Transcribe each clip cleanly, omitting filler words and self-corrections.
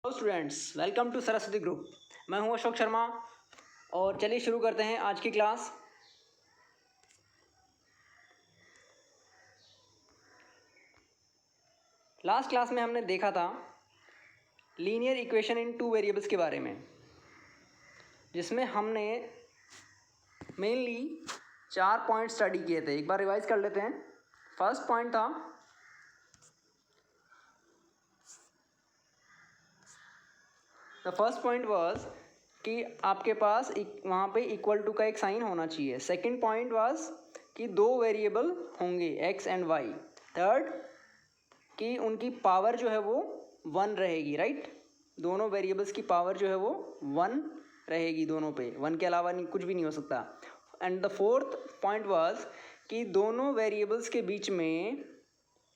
Hello students, welcome to Saraswati group. मैं हूं अशोक शर्मा और चलिए शुरू करते हैं आज की क्लास। लास्ट क्लास में हमने देखा था linear equation in two variables के बारे में, जिसमें हमने मेनली 4 पॉइंट स्टडी किए थे। एक बार रिवाइज कर लेते हैं। फर्स्ट पॉइंट था द फर्स्ट पॉइंट वाज कि आपके पास वहाँ पे इक्वल टू का एक साइन होना चाहिए। सेकंड पॉइंट वाज कि दो वेरिएबल होंगे एक्स एंड वाई। थर्ड कि उनकी पावर जो है वो 1 रहेगी, राइट। दोनों वेरिएबल्स की पावर जो है वो 1 रहेगी, दोनों पे 1 के अलावा कुछ भी नहीं हो सकता। And the fourth point was कि दोनों वेरिएबल्स के बीच में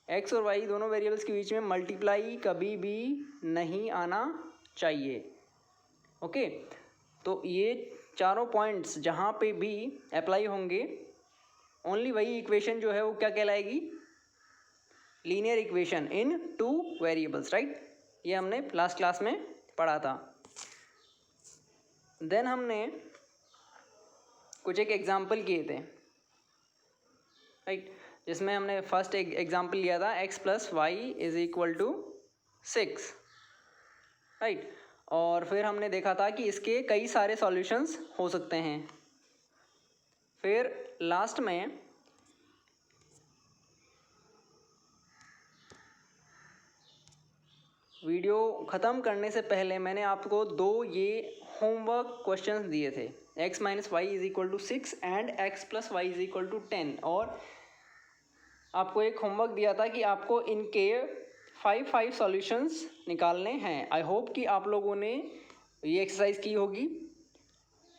एक्स और वाई दोनों वेरिएबल्स के बीच में मल्टीप्लाई कभी भी नहीं आना चाहिए। ओके, तो ये चारों पॉइंट्स जहाँ पे भी अप्लाई होंगे, ओनली वही इक्वेशन जो है वो क्या कहलाएगी, linear equation in two variables, right. ये हमने लास्ट क्लास में पढ़ा था। देन हमने कुछ एक एग्जाम्पल किए थे, राइट, जिसमें हमने फर्स्ट एक एग्जाम्पल लिया था x plus y is equal to 6, right. और फिर हमने देखा था कि इसके कई सारे सॉल्यूशंस हो सकते हैं। फिर लास्ट में वीडियो ख़त्म करने से पहले मैंने आपको दो ये होमवर्क क्वेश्चंस दिए थे, x minus y is equal to 6 and x plus y is equal to 10। और आपको एक होमवर्क दिया था कि आपको इनके 5 सॉल्यूशंस निकालने हैं। आई होप कि आप लोगों ने ये एक्सरसाइज की होगी।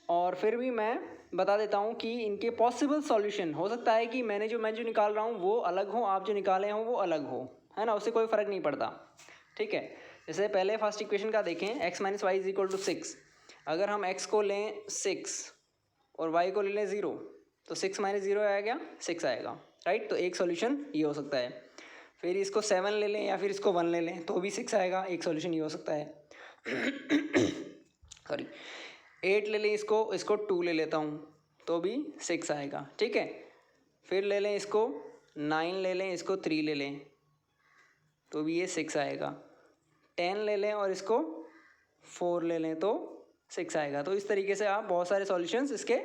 और फिर भी मैं बता देता हूँ कि इनके पॉसिबल सॉल्यूशन हो सकता है कि मैं जो निकाल रहा हूँ वो अलग हो, आप जो निकाले हों वो अलग हो, है ना, उससे कोई फ़र्क नहीं पड़ता, ठीक है। जैसे पहले फर्स्ट इक्वेशन का देखें, x minus y is equal to 6। अगर हम x को लें 6 और y को ले लें 0, तो 6 माइनस 0 आएगा 6 आएगा, राइट। तो एक सॉल्यूशन ये हो सकता है। फिर इसको 7 ले लें या फिर इसको 1 ले लें तो भी 6 आएगा, एक सॉल्यूशन ये हो सकता है। सॉरी, 8 ले लें, इसको 2 ले लेता हूँ तो भी 6 आएगा, ठीक है। फिर ले लें इसको 9 ले लें, इसको 3 ले लें तो भी ये 6 आएगा। 10 ले लें और इसको 4 ले लें तो 6 आएगा। तो इस तरीके से आप बहुत सारे सॉल्यूशंस इसके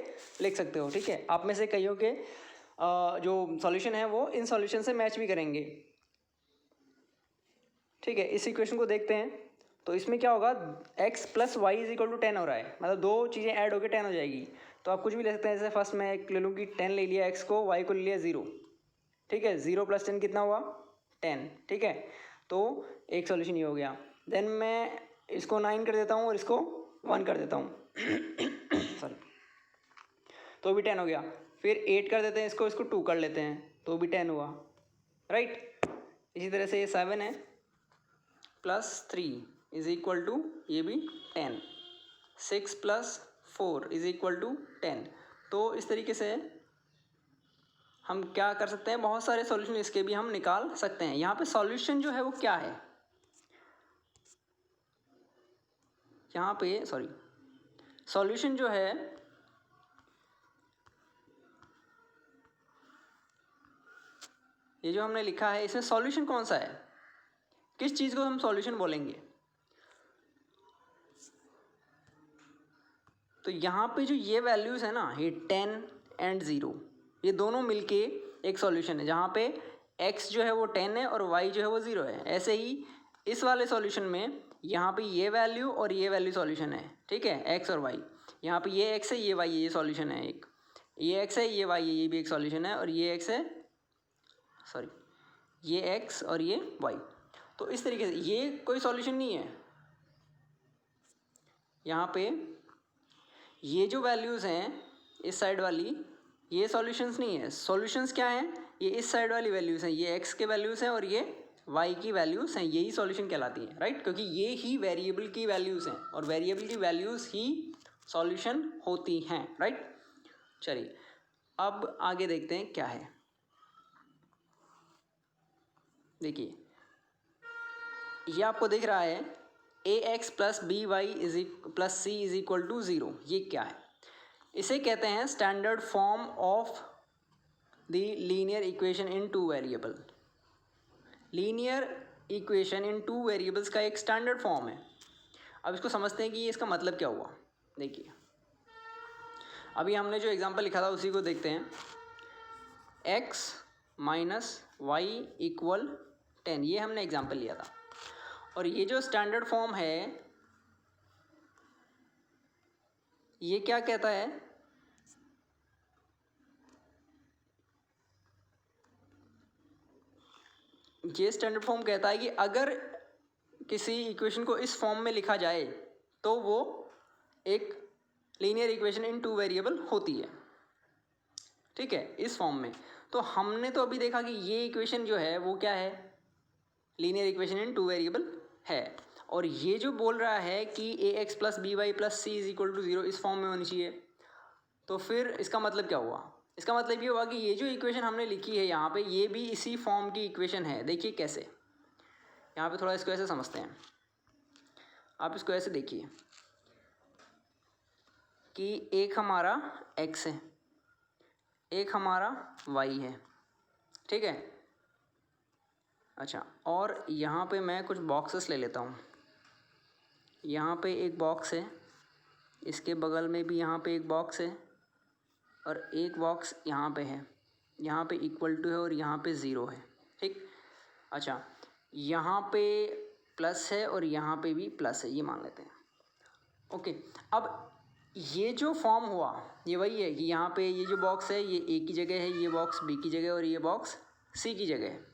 लिख सकते हो, ठीक है। आप में से कईयों के जो सॉल्यूशन है वो इन सॉल्यूशन से मैच भी करेंगे, ठीक है। इस इक्वेशन को देखते हैं तो इसमें क्या होगा, x plus y is equal to 10 हो रहा है, मतलब दो चीज़ें ऐड होकर 10 हो जाएगी। तो आप कुछ भी ले सकते हैं। जैसे फर्स्ट मैं एक ले लूँ कि 10 ले लिया x को, y को ले लिया 0, ठीक है। 0 प्लस 10 कितना हुआ, 10, ठीक है। तो एक सॉल्यूशन ये हो गया। देन मैं इसको 9 कर देता हूँ और इसको 1 कर देता हूँ सॉरी, तो भी 10 हो गया। फिर 8 कर देते हैं, इसको 2 कर लेते हैं तो भी 10 हुआ, राइट। इसी तरह से ये 7 है प्लस 3 इज इक्वल टू ये भी 10, 6 प्लस 4 इज इक्वल टू 10। तो इस तरीके से हम क्या कर सकते हैं, बहुत सारे सॉल्यूशन इसके भी हम निकाल सकते हैं। यहाँ पे सॉल्यूशन जो है वो क्या है, यहाँ पे सॉरी, सॉल्यूशन जो है ये जो हमने लिखा है, इसमें सॉल्यूशन कौन सा है, किस चीज़ को हम सॉल्यूशन बोलेंगे। तो यहाँ पे जो ये वैल्यूज़ है ना, ये 10 एंड 0, ये दोनों मिलके एक सॉल्यूशन है, जहाँ पे x जो है वो 10 है और y जो है वो 0 है। ऐसे ही इस वाले सॉल्यूशन में यहाँ पे ये वैल्यू और ये वैल्यू सॉल्यूशन है, ठीक है, x और y। यहाँ पे ये x है, ये y है, ये सॉल्यूशन है एक, ये x है, ये y है, ये भी एक सॉल्यूशन है, और ये x है, सॉरी, ये x और ये y। तो इस तरीके से ये कोई सॉल्यूशन नहीं है। यहाँ पे ये जो वैल्यूज़ हैं इस साइड वाली, ये सॉल्यूशंस नहीं है। सॉल्यूशंस क्या हैं, ये इस साइड वाली वैल्यूज़ हैं, ये x के वैल्यूज़ हैं और ये y की वैल्यूज़ हैं, यही सॉल्यूशन कहलाती हैं, राइट। क्योंकि ये ही वेरिएबल की वैल्यूज़ हैं और वेरिएबल की वैल्यूज़ ही सॉल्यूशन होती हैं, राइट। चलिए अब आगे देखते हैं क्या है। देखिए ये आपको दिख रहा है A X plus B Y plus C is equal to 0, ये क्या है? इसे कहते हैं standard form of the linear equation in two variable. Linear equation in two variables का एक स्टैंडर्ड फॉर्म है। अब इसको समझते हैं कि ये इसका मतलब क्या हुआ। देखिए, अभी हमने जो एग्जांपल लिखा था उसी को देखते हैं। x माइनस वाई इक्वल 10, ये हमने एग्जांपल लिया था। और ये जो स्टैंडर्ड फॉर्म है ये क्या कहता है? ये स्टैंडर्ड फॉर्म कहता है कि अगर किसी इक्वेशन को इस फॉर्म में लिखा जाए तो वो एक linear equation in two variable होती है। ठीक है, इस फॉर्म में। तो हमने तो अभी देखा कि ये इक्वेशन जो है वो क्या है? Linear equation in two variable है। और ये जो बोल रहा है कि A X plus B Y plus C is equal to 0 इस फॉर्म में होनी चाहिए, तो फिर इसका मतलब क्या हुआ? इसका मतलब ये हुआ कि ये जो इक्वेशन हमने लिखी है यहाँ पे, ये भी इसी फॉर्म की इक्वेशन है। देखिए कैसे, यहाँ पे थोड़ा इसको ऐसे समझते हैं। आप इसको ऐसे देखिए कि एक हमारा x है, एक हमारा y है। ठीक है, अच्छा, और यहाँ पे मैं कुछ बॉक्सेस ले लेता हूँ। यहाँ पे एक बॉक्स है, इसके बगल में भी यहाँ पे एक बॉक्स है, और एक बॉक्स यहाँ पे है। यहाँ पे इक्वल टू है और यहाँ पे 0 है। ठीक, अच्छा, यहाँ पे प्लस है और यहाँ पे भी प्लस है, ये मान लेते हैं। ओके, अब ये जो फॉर्म हुआ ये वही है कि यहाँ पे ये जो बॉक्स है ये ए की जगह है, ये बॉक्स बी की जगह और ये बॉक्स सी की जगह है।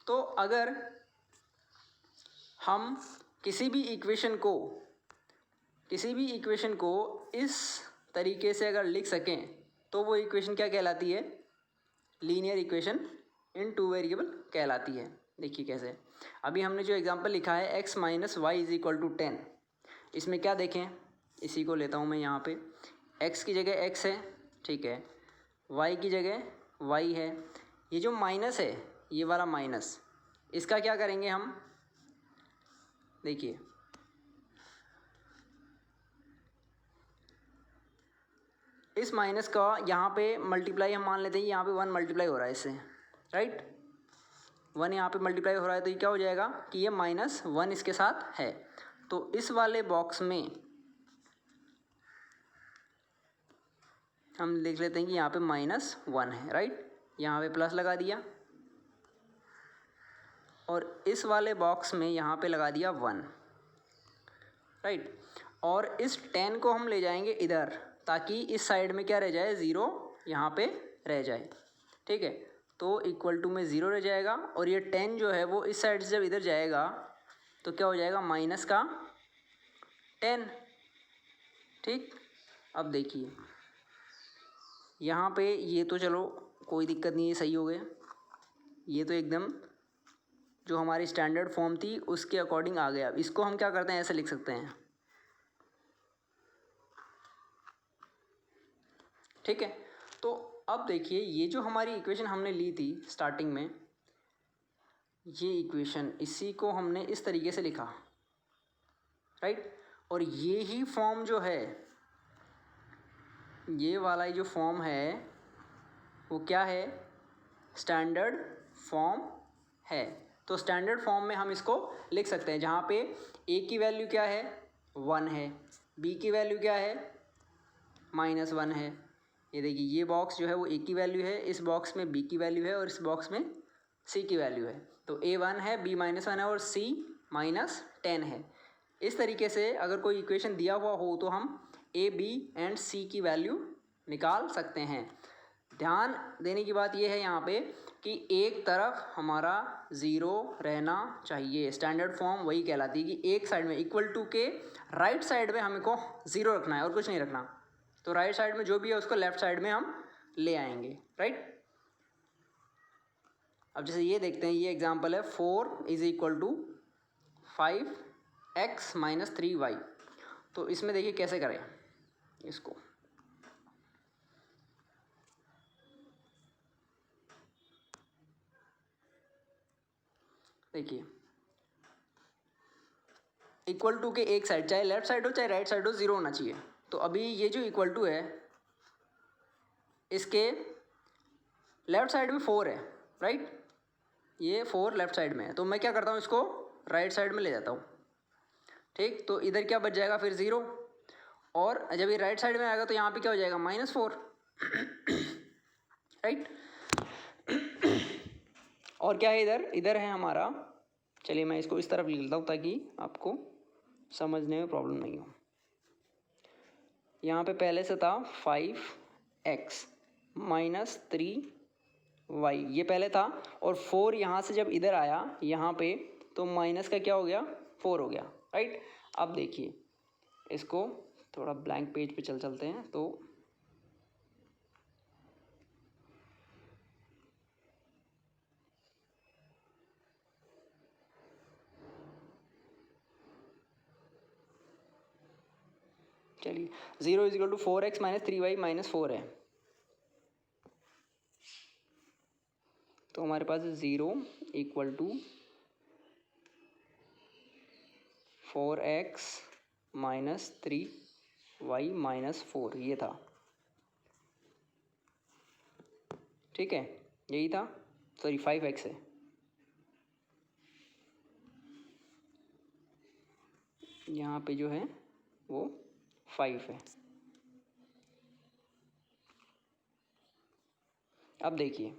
तो अगर हम किसी भी इक्वेशन को इस तरीके से अगर लिख सकें तो वो इक्वेशन क्या कहलाती है? Linear equation in two variable कहलाती है। देखिए कैसे, अभी हमने जो एग्जांपल लिखा है x minus y is equal to 10, इसमें क्या देखें? इसी को लेता हूँ मैं। यहाँ पे x की जगह x है, ठीक है, y की जगह y है। ये जो माइनस है, ये वाला माइनस, इसका क्या करेंगे हम? देखिए, इस माइनस का यहाँ पे मल्टीप्लाई हम मान लेते हैं। यहाँ पे 1 मल्टीप्लाई हो रहा है इससे, राइट? 1 यहाँ पे मल्टीप्लाई हो रहा है, तो ये क्या हो जाएगा कि ये -1 इसके साथ है। तो इस वाले बॉक्स में हम लिख लेते हैं कि यहाँ पे -1 है, राइट? यहाँ पे प्लस लगा दिया, और इस वाले बॉक्स में यहाँ पे लगा दिया 1, राइट? और इस 10 को हम ले जाएंगे इधर, ताकि इस साइड में क्या रह जाए? 0 यहाँ पे रह जाए। ठीक है, तो इक्वल टू में 0 रह जाएगा, और ये 10 जो है वो इस साइड से जब इधर जाएगा तो क्या हो जाएगा? माइनस का 10। ठीक, अब देखिए यहाँ पे ये तो चलो कोई दिक्कत नहीं है, सही हो गया। ये तो एकदम जो हमारी स्टैंडर्ड फॉर्म थी उसके अकॉर्डिंग आ गया। इसको हम क्या करते हैं? ऐसे लिख सकते हैं। ठीक है, तो अब देखिए ये जो हमारी इक्वेशन हमने ली थी स्टार्टिंग में, ये इक्वेशन इसी को हमने इस तरीके से लिखा, राइट? और ये ही फॉर्म जो है, ये वाला जो फॉर्म है वो क्या है? स्टैंडर्ड फॉर्म है। तो स्टैंडर्ड फॉर्म में हम इसको लिख सकते हैं, जहाँ पे a की वैल्यू क्या है? 1 है, b की वैल्यू क्या है? -1 है। ये देखिए, ये बॉक्स जो है वो a की वैल्यू है, इस बॉक्स में b की वैल्यू है, और इस बॉक्स में c की वैल्यू है। तो a 1 है, b -1 है, और c -10 है। इस तरीके से अगर कोई इक्वेशन दिया हुआ हो तो हम a, b एंड c की वैल्यू निकाल सकते हैं। ध्यान देने की बात यह है यहाँ पे कि एक तरफ हमारा 0 रहना चाहिए। स्टैंडर्ड फॉर्म वही कहलाती है कि एक साइड में इक्वल टू के राइट साइड में हमको 0 रखना है और कुछ नहीं रखना। तो राइट साइड में जो भी है उसको लेफ्ट साइड में हम ले आएंगे, राइट? अब जैसे ये देखते हैं, ये एग्जांपल है 4 is equal to 5x minus 3y। तो इसमें देखिए कैसे करें इसको। देखिए इक्वल टू के एक साइड, चाहे लेफ्ट साइड हो चाहे राइट साइड हो, ज़ीरो होना चाहिए। तो अभी ये जो इक्वल टू है इसके लेफ्ट साइड में 4 है, राइट, ये 4 लेफ्ट साइड में है, तो मैं क्या करता हूँ इसको राइट साइड में ले जाता हूँ, ठीक। तो इधर क्या बच जाएगा फिर 0, और जब ये राइट साइड में आएगा तो यहाँ पे क्या हो जाएगा -4, राइट। और क्या है इधर, इधर है हमारा, चलिए मैं इसको इस तरफ लिख लेता हूँ ताकि आपको समझने में प्रॉब्लम नहीं हो। यहाँ पे पहले से था 5x माइनस 3y, ये पहले था, और 4 यहाँ से जब इधर आया यहाँ पे तो माइनस का क्या हो गया 4 हो गया, राइट। अब देखिए इसको थोड़ा ब्लैंक पेज पे चलते हैं, तो चलिए 0 = 4x माइनस 3y माइनस 4 है, तो हमारे पास 0 = 4x माइनस 3y माइनस 4, ये था, ठीक है, यही था, सॉरी 5x है, यहाँ पे जो है वो 5 है। अब देखिए,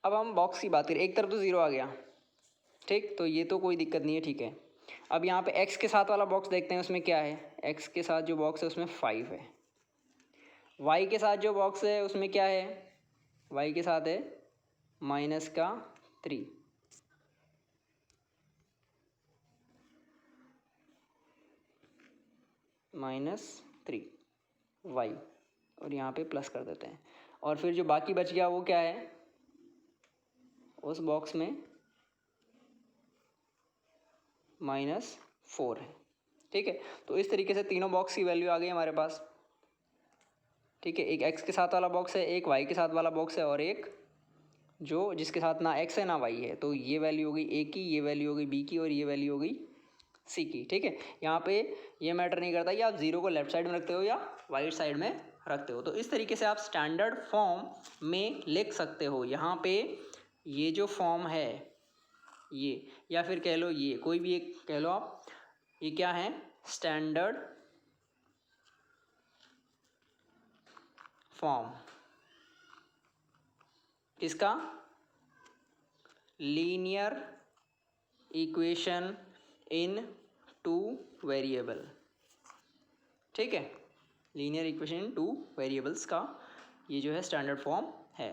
अब हम बॉक्स की बात करें, एक तरफ तो 0 आ गया, ठीक, तो ये तो कोई दिक्कत नहीं है, ठीक है। अब यहाँ पे x के साथ वाला बॉक्स देखते हैं, उसमें क्या है, x के साथ जो बॉक्स है उसमें 5 है, y के साथ जो बॉक्स है उसमें क्या है, y के साथ है -3, -3 y, और यहाँ पे प्लस कर देते हैं, और फिर जो बाकी बच गया वो क्या है, उस बॉक्स में -4 है, ठीक है। तो इस तरीके से तीनों बॉक्स की वैल्यू आ गई हमारे पास, ठीक है। एक x के साथ वाला बॉक्स है, एक y के साथ वाला बॉक्स है, और एक जो जिसके साथ ना x है ना y है, तो ये वैल्यू हो गई a की, ये वैल्यू हो गई b की, और ये वैल्यू हो गई c की, ठीक है। यहाँ पे ये मैटर नहीं करता कि आप 0 को लेफ्ट साइड में रखते हो या राइट साइड में रखते हो, तो इस तरीके से आप स्टैंडर्ड फॉर्म में लिख सकते हो। यहाँ पे ये जो फॉर्म है ये, या फिर कह लो ये, कोई भी एक कह लो आप, ये क्या है, स्टैंडर्ड फॉर्म किसका, लीनियर इक्वेशन इन 2 वेरिएबल, ठीक है, लीनियर इक्वेशन इन 2 वेरिएबल्स का ये जो है स्टैंडर्ड फॉर्म है।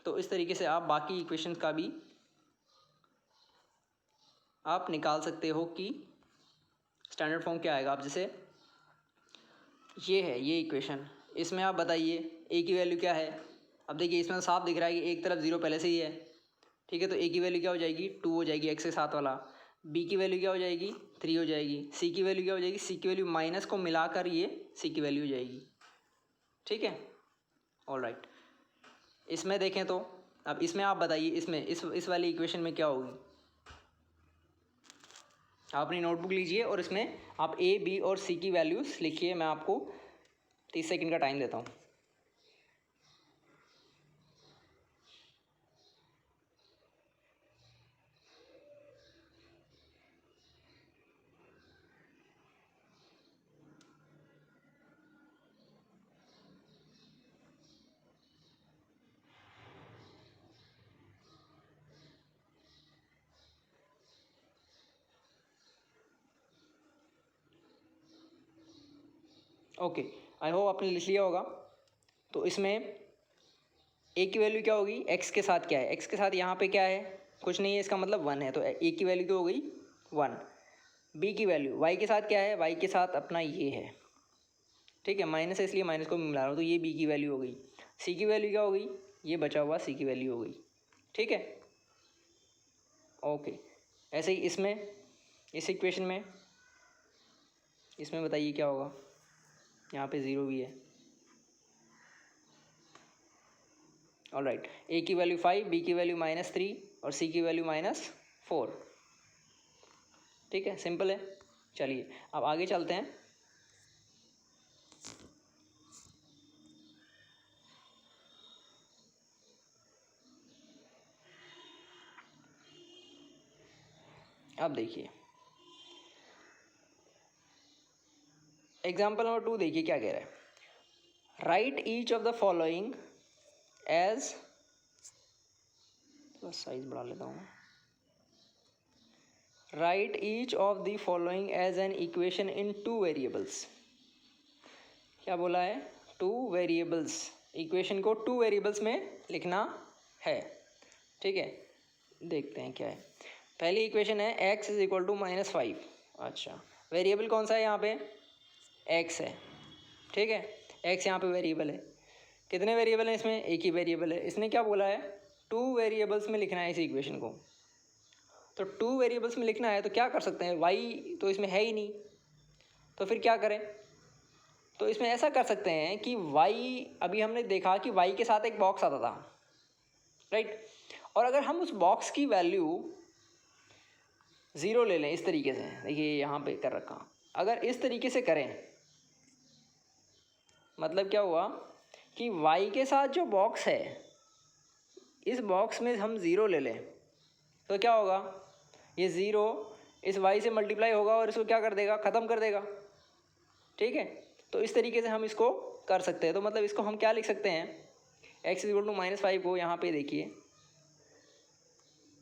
तो इस तरीके से आप बाकी इक्वेशंस का भी आप निकाल सकते हो कि स्टैंडर्ड फॉर्म क्या आएगा। आप जैसे ये है ये इक्वेशन, इसमें आप बताइए ए की वैल्यू क्या है। अब देखिए इसमें तो साफ दिख रहा है कि एक तरफ 0 पहले से ही है, ठीक है, तो ए की वैल्यू क्या हो जाएगी 2 हो जाएगी x के साथ वाला, बी की वैल्यू क्या हो जाएगी 3 हो जाएगी, सी की वैल्यू क्या हो जाएगी, सी की वैल्यू माइनस को मिलाकर ये सी की वैल्यू हो जाएगी, ठीक है, ऑल राइट। इसमें देखें तो अब इसमें आप बताइए इसमें इस वाली इक्वेशन में क्या होगी। आप अपनी नोटबुक लीजिए और इसमें आप ए बी और सी की वैल्यूज़ लिखिए। मैं आपको 30 सेकंड का टाइम देता हूँ। ओके, आई होप आपने लिख लिया होगा। तो इसमें ए की वैल्यू क्या होगी, एक्स के साथ क्या है, एक्स के साथ यहाँ पे क्या है, कुछ नहीं है, इसका मतलब 1 है, तो ए की वैल्यू तो हो गई 1। बी की वैल्यू वाई के साथ क्या है, वाई के साथ अपना ये है, ठीक है, माइनस है इसलिए माइनस को मिला रहा हूँ, तो ये बी की वैल्यू हो गई। सी की वैल्यू क्या हो गई, ये बचा हुआ सी की वैल्यू हो गई, ठीक है, ओके। ऐसे ही इसमें इस इक्वेशन में इसमें बताइए क्या होगा, यहाँ पे 0 भी है, ऑल राइट। ए की वैल्यू 5, बी की वैल्यू -3 और सी की वैल्यू -4, ठीक है, सिंपल है। चलिए अब आगे चलते हैं। अब देखिए एग्जाम्पल नंबर 2, देखिए क्या कह रहा है। Write each of the following as, बस साइज बढ़ा लेता हूँ। Write each of the following as an equation in 2 variables. क्या बोला है? 2 वेरिएबल्स, इक्वेशन को 2 वेरिएबल्स में लिखना है। ठीक है, देखते हैं क्या है। पहली इक्वेशन है x इज इक्वल टू -5। अच्छा, वेरिएबल कौन सा है यहाँ पे? x है। ठीक है, x यहाँ पे वेरिएबल है। कितने वेरिएबल हैं इसमें? एक ही वेरिएबल है। इसने क्या बोला है? 2 वेरिएबल्स में लिखना है इस इक्वेशन को। तो 2 वेरिएबल्स में लिखना है तो क्या कर सकते हैं? y तो इसमें है ही नहीं, तो फिर क्या करें? तो इसमें ऐसा कर सकते हैं कि y, अभी हमने देखा कि y के साथ एक बॉक्स आता था, राइट। और अगर हम उस बॉक्स की वैल्यू 0 ले लें, इस तरीके से, देखिए यहाँ पे कर रखा, अगर इस तरीके से करें, मतलब क्या हुआ कि y के साथ जो बॉक्स है, इस बॉक्स में हम 0 ले लें तो क्या होगा? ये 0 इस y से मल्टीप्लाई होगा और इसको क्या कर देगा? ख़त्म कर देगा। ठीक है, तो इस तरीके से हम इसको कर सकते हैं। तो मतलब इसको हम क्या लिख सकते हैं? x इज इक्वल टू -5 को यहाँ पे देखिए,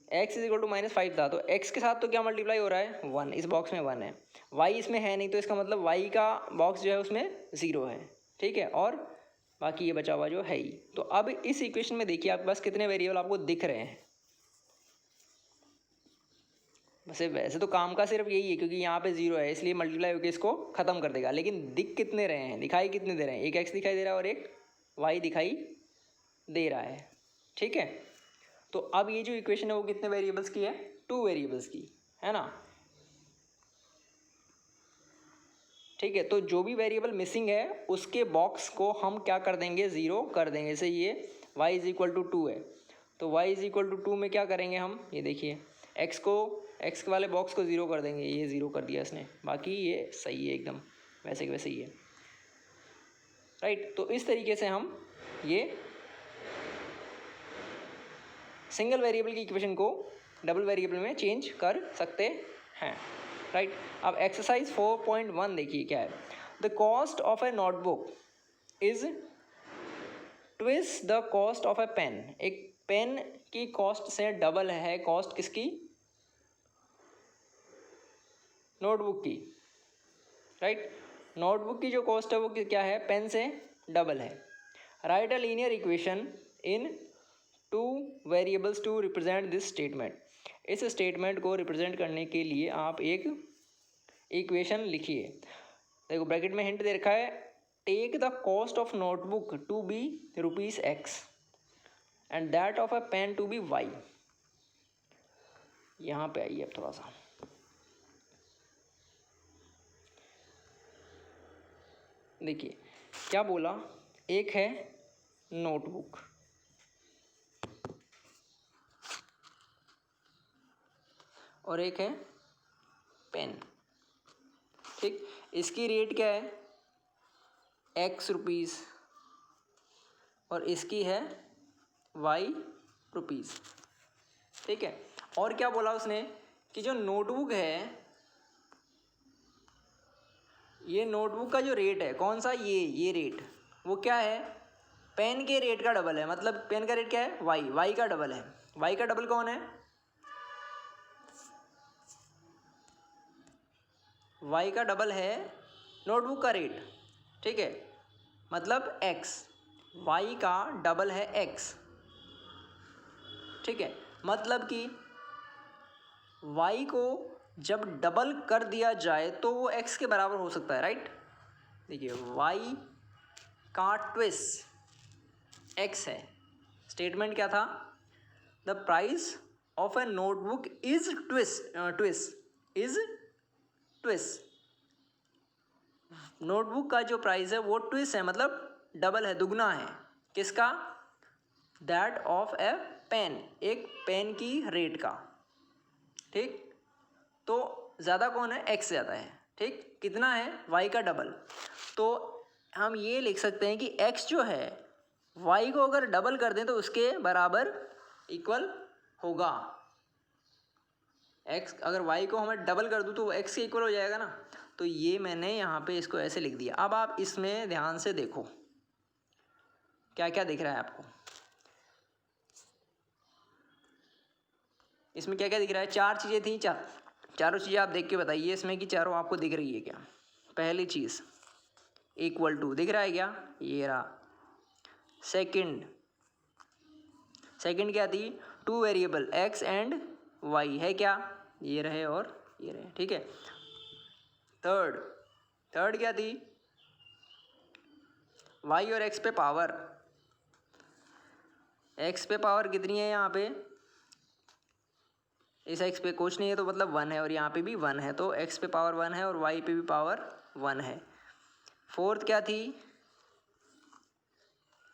x इज इक्वल टू -5 था, तो x के साथ तो क्या मल्टीप्लाई हो रहा है? 1, इस बॉक्स में 1 है, y इसमें है नहीं, तो इसका मतलब y का बॉक्स जो है उसमें 0 है। ठीक है, और बाकी ये बचा हुआ जो है ही। तो अब इस इक्वेशन में देखिए आपके पास कितने वेरिएबल आपको दिख रहे हैं। वैसे तो काम का सिर्फ यही है, क्योंकि यहाँ पे 0 है इसलिए मल्टीप्लाई होकर इसको ख़त्म कर देगा। लेकिन दिख कितने रहे हैं, दिखाई कितने दे रहे हैं? एक x दिखाई दे रहा है और एक y दिखाई दे रहा है। ठीक है, तो अब ये जो इक्वेशन है वो कितने वेरिएबल्स की है? 2 वेरिएबल्स की है ना। ठीक है, तो जो भी वेरिएबल मिसिंग है उसके बॉक्स को हम क्या कर देंगे? 0 कर देंगे। जैसे ये y इज इक्वल टू 2 है, तो y इज इक्वल टू 2 में क्या करेंगे हम? ये देखिए x वाले बॉक्स को 0 कर देंगे। ये 0 कर दिया इसने, बाकी ये सही है, एकदम वैसे के वैसे ही है, राइट। तो इस तरीके से हम ये सिंगल वेरिएबल की इक्वेशन को डबल वेरिएबल में चेंज कर सकते हैं, राइट। अब एक्सरसाइज 4.1 देखिए क्या है। The cost of a notebook is twice the cost of a pen. एक पेन की कॉस्ट से डबल है कॉस्ट किसकी? नोटबुक की, राइट। नोटबुक की जो कॉस्ट है वो क्या है? पेन से डबल है। Write a linear equation in 2 variables to represent this statement. इस स्टेटमेंट को रिप्रेजेंट करने के लिए आप एक इक्वेशन लिखिए। देखो ब्रैकेट में हिंट दे रखा है, take the cost of notebook to be ₹x and that of a pen to be y। यहाँ पे आइए अब थोड़ा सा, देखिए क्या बोला। एक है नोटबुक, और एक है पेन। ठीक, इसकी रेट क्या है? x रुपीज़, और इसकी है y रुपीज़। ठीक है, और क्या बोला उसने कि जो नोटबुक है, ये नोटबुक का जो रेट है कौन सा? ये रेट वो क्या है? पेन के रेट का डबल है। मतलब पेन का रेट क्या है? y का डबल है। y का डबल कौन है? y का डबल है नोटबुक का रेट। ठीक है, मतलब x, y का डबल है x। ठीक है, मतलब कि y को जब डबल कर दिया जाए तो वो x के बराबर हो सकता है, राइट। देखिए y का ट्विस x है। स्टेटमेंट क्या था? The price of a notebook is twice. Notebook का जो प्राइस है वो ट्विस है, मतलब डबल है, दुगना है। किसका? दैट ऑफ ए पेन, एक पेन की रेट का। ठीक, तो ज़्यादा कौन है, x ज़्यादा है, ठीक, कितना है, y का डबल। तो हम ये लिख सकते हैं कि x जो है y को अगर डबल कर दें तो उसके बराबर इक्वल होगा। x अगर y को हमें डबल कर दूँ तो वो x के इक्वल हो जाएगा ना। तो ये मैंने यहाँ पे इसको ऐसे लिख दिया। अब आप इसमें ध्यान से देखो क्या क्या दिख रहा है आपको, इसमें क्या क्या दिख रहा है। चार चीज़ें थी, चारों चीज़ें आप देख के बताइए इसमें कि चारों आपको दिख रही है क्या। पहली चीज़ इक्वल टू दिख रहा है क्या, ये रहा। सेकंड क्या थी, two variable x and y है क्या, ये रहे और ये रहे, ठीक है। थर्ड क्या थी, y और x पे पावर, x पे पावर कितनी है यहाँ पे, इस x पे कुछ नहीं है तो मतलब 1 है, और यहाँ पे भी 1 है, तो x पे पावर 1 है और y पे भी पावर 1 है। फोर्थ क्या थी,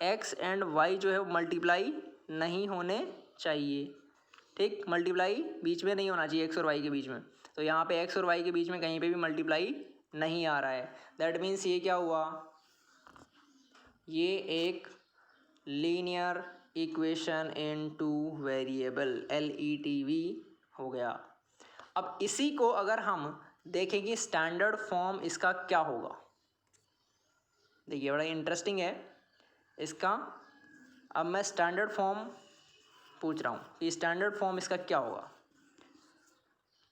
x एंड y जो है वो मल्टीप्लाई नहीं होने चाहिए, ठीक, मल्टीप्लाई बीच में नहीं होना चाहिए x और y के बीच में। तो यहाँ पे x और y के बीच में कहीं पे भी मल्टीप्लाई नहीं आ रहा है। दैट मीन्स ये क्या हुआ, ये एक linear equation in two variable LETV हो गया। अब इसी को अगर हम देखें कि स्टैंडर्ड फॉर्म इसका क्या होगा, देखिए बड़ा इंटरेस्टिंग है इसका। अब मैं स्टैंडर्ड फॉर्म पूछ रहा हूँ कि स्टैंडर्ड फॉर्म इसका क्या होगा।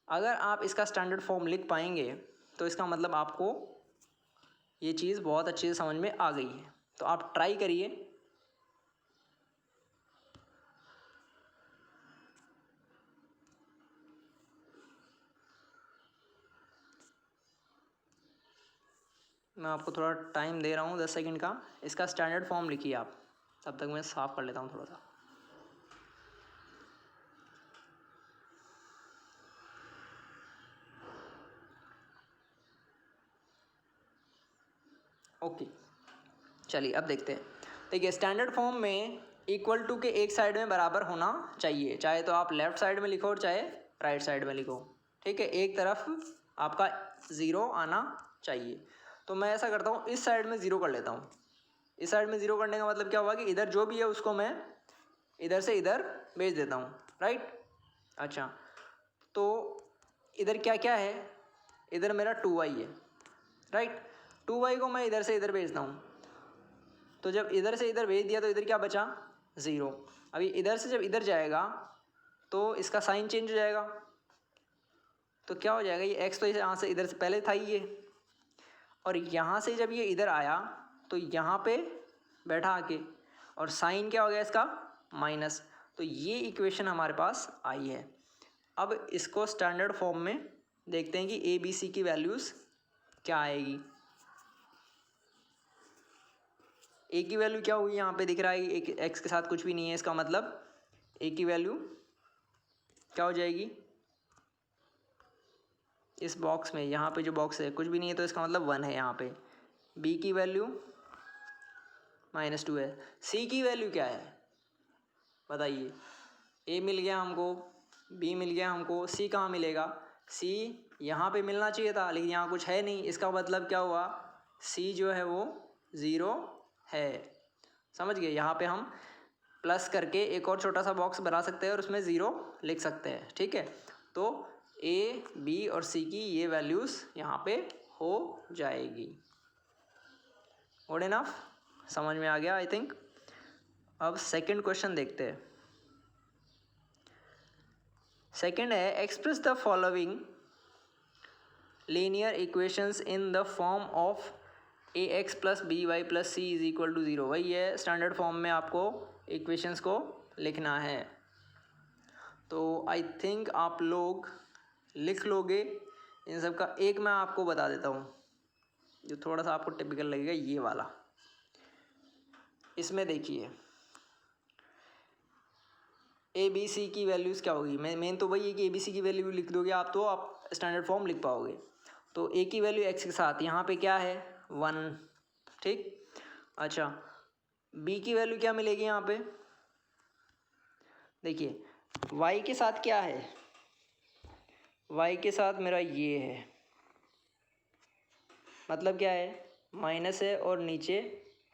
अगर आप इसका स्टैंडर्ड फॉर्म लिख पाएंगे तो इसका मतलब आपको ये चीज़ बहुत अच्छे से समझ में आ गई है। तो आप ट्राई करिए। मैं आपको थोड़ा टाइम दे रहा हूँ 10 सेकंड का। इसका स्टैंडर्ड फॉर्म लिखिए आप, तब तक मैं साफ़ कर लेता हूँ थोड़ा सा। ओके चलिए अब देखते हैं। देखिए स्टैंडर्ड फॉर्म में इक्वल टू के एक साइड में बराबर होना चाहिए, चाहे तो आप लेफ़्ट साइड में लिखो और चाहे राइट साइड में लिखो, ठीक है। एक तरफ आपका ज़ीरो आना चाहिए। तो मैं ऐसा करता हूँ, इस साइड में ज़ीरो कर लेता हूँ। इस साइड में ज़ीरो करने का मतलब क्या हुआ कि इधर जो भी है उसको मैं इधर से इधर भेज देता हूँ, राइट। अच्छा तो इधर क्या क्या है, इधर मेरा 2y है, राइट। 2y को मैं इधर से इधर भेजता हूँ, तो जब इधर से इधर भेज दिया तो इधर क्या बचा, ज़ीरो। अभी इधर से जब इधर जाएगा तो इसका साइन चेंज हो जाएगा, तो क्या हो जाएगा, ये x तो यहाँ से इधर से पहले था ही ये, और यहाँ से जब ये इधर आया तो यहाँ पे बैठा आके, और साइन क्या हो गया इसका, माइनस। तो ये इक्वेशन हमारे पास आई है। अब इसको स्टैंडर्ड फॉर्म में देखते हैं कि ABC की वैल्यूज़ क्या आएगी। ए की वैल्यू क्या होगी, यहाँ पे दिख रहा है एक x के साथ कुछ भी नहीं है, इसका मतलब ए की वैल्यू क्या हो जाएगी, इस बॉक्स में, यहाँ पे जो बॉक्स है कुछ भी नहीं है तो इसका मतलब 1 है यहाँ पे। b की वैल्यू -2 है। c की वैल्यू क्या है बताइए, a मिल गया हमको, b मिल गया हमको, c कहाँ मिलेगा, c यहाँ पे मिलना चाहिए था लेकिन यहाँ कुछ है नहीं, इसका मतलब क्या हुआ, c जो है वो 0 है। समझ गए, यहाँ पे हम प्लस करके एक और छोटा सा बॉक्स बना सकते हैं और उसमें 0 लिख सकते हैं, ठीक है। तो a, b और c की ये वैल्यूज़ यहाँ पे हो जाएगी। गुड इनफ, समझ में आ गया आई थिंक। अब सेकंड क्वेश्चन देखते हैं। सेकंड है, express the following linear equations in the form of ax plus by plus c is equal to 0। वही है, स्टैंडर्ड फॉर्म में आपको इक्वेशंस को लिखना है। तो आई थिंक आप लोग लिख लोगे इन सब का। एक मैं आपको बता देता हूँ जो थोड़ा सा आपको टिपिकल लगेगा, ये वाला। इसमें देखिए ABC की वैल्यूज़ क्या होगी, मेन तो वही है कि ABC की वैल्यू लिख दोगे आप तो आप स्टैंडर्ड फॉर्म लिख पाओगे। तो a की वैल्यू x के साथ यहाँ पे क्या है 1, ठीक। अच्छा b की वैल्यू क्या मिलेगी यहाँ पे, देखिए y के साथ क्या है, y के साथ मेरा ये है, मतलब क्या है, माइनस है और नीचे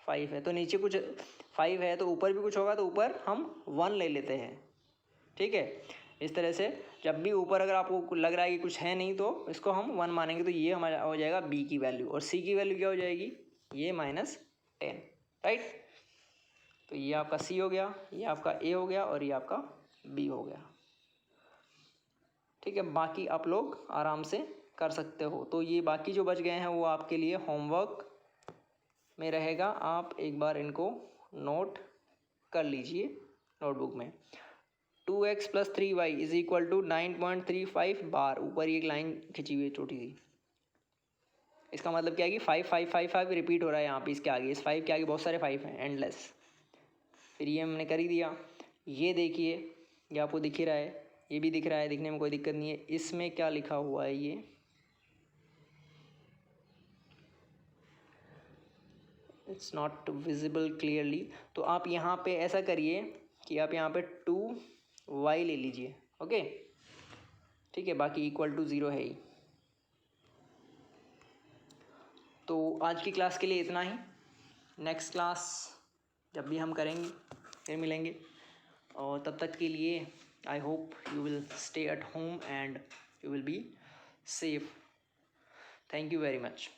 5 है, तो नीचे कुछ 5 है तो ऊपर भी कुछ होगा, तो ऊपर हम 1 ले लेते हैं। ठीक है, इस तरह से जब भी ऊपर अगर आपको लग रहा है कि कुछ है नहीं तो इसको हम 1 मानेंगे, तो ये हमारा हो जाएगा b की वैल्यू, और c की वैल्यू क्या हो जाएगी, ये -10, राइट। तो ये आपका c हो गया, ये आपका a हो गया और ये आपका b हो गया। ठीक है, बाकी आप लोग आराम से कर सकते हो। तो ये बाकी जो बच गए हैं वो आपके लिए होमवर्क में रहेगा, आप एक बार इनको नोट कर लीजिए नोटबुक में। 2x + 3y = 9.35 बार, ऊपर एक लाइन खिंची हुई है छोटी सी। इसका मतलब क्या है कि 5 5 5 5 रिपीट हो रहा है यहाँ पे, इसके आगे, इस 5 के आगे बहुत सारे 5 हैं, एंडलेस। फिर ये हमने कर ही दिया। ये देखिए, ये आपको दिख ही रहा है, ये भी दिख रहा है, दिखने में कोई दिक्कत नहीं है। इसमें क्या लिखा हुआ है, ये इट्स नॉट विजिबल क्लियरली, तो आप यहाँ पे ऐसा करिए कि आप यहाँ पे 2y ले लीजिए, ओके। ठीक है, बाकी =0 है ही। तो आज की क्लास के लिए इतना ही। नेक्स्ट क्लास जब भी हम करेंगे फिर मिलेंगे, और तब तक के लिए I hope you will stay at home and you will be safe. Thank you very much.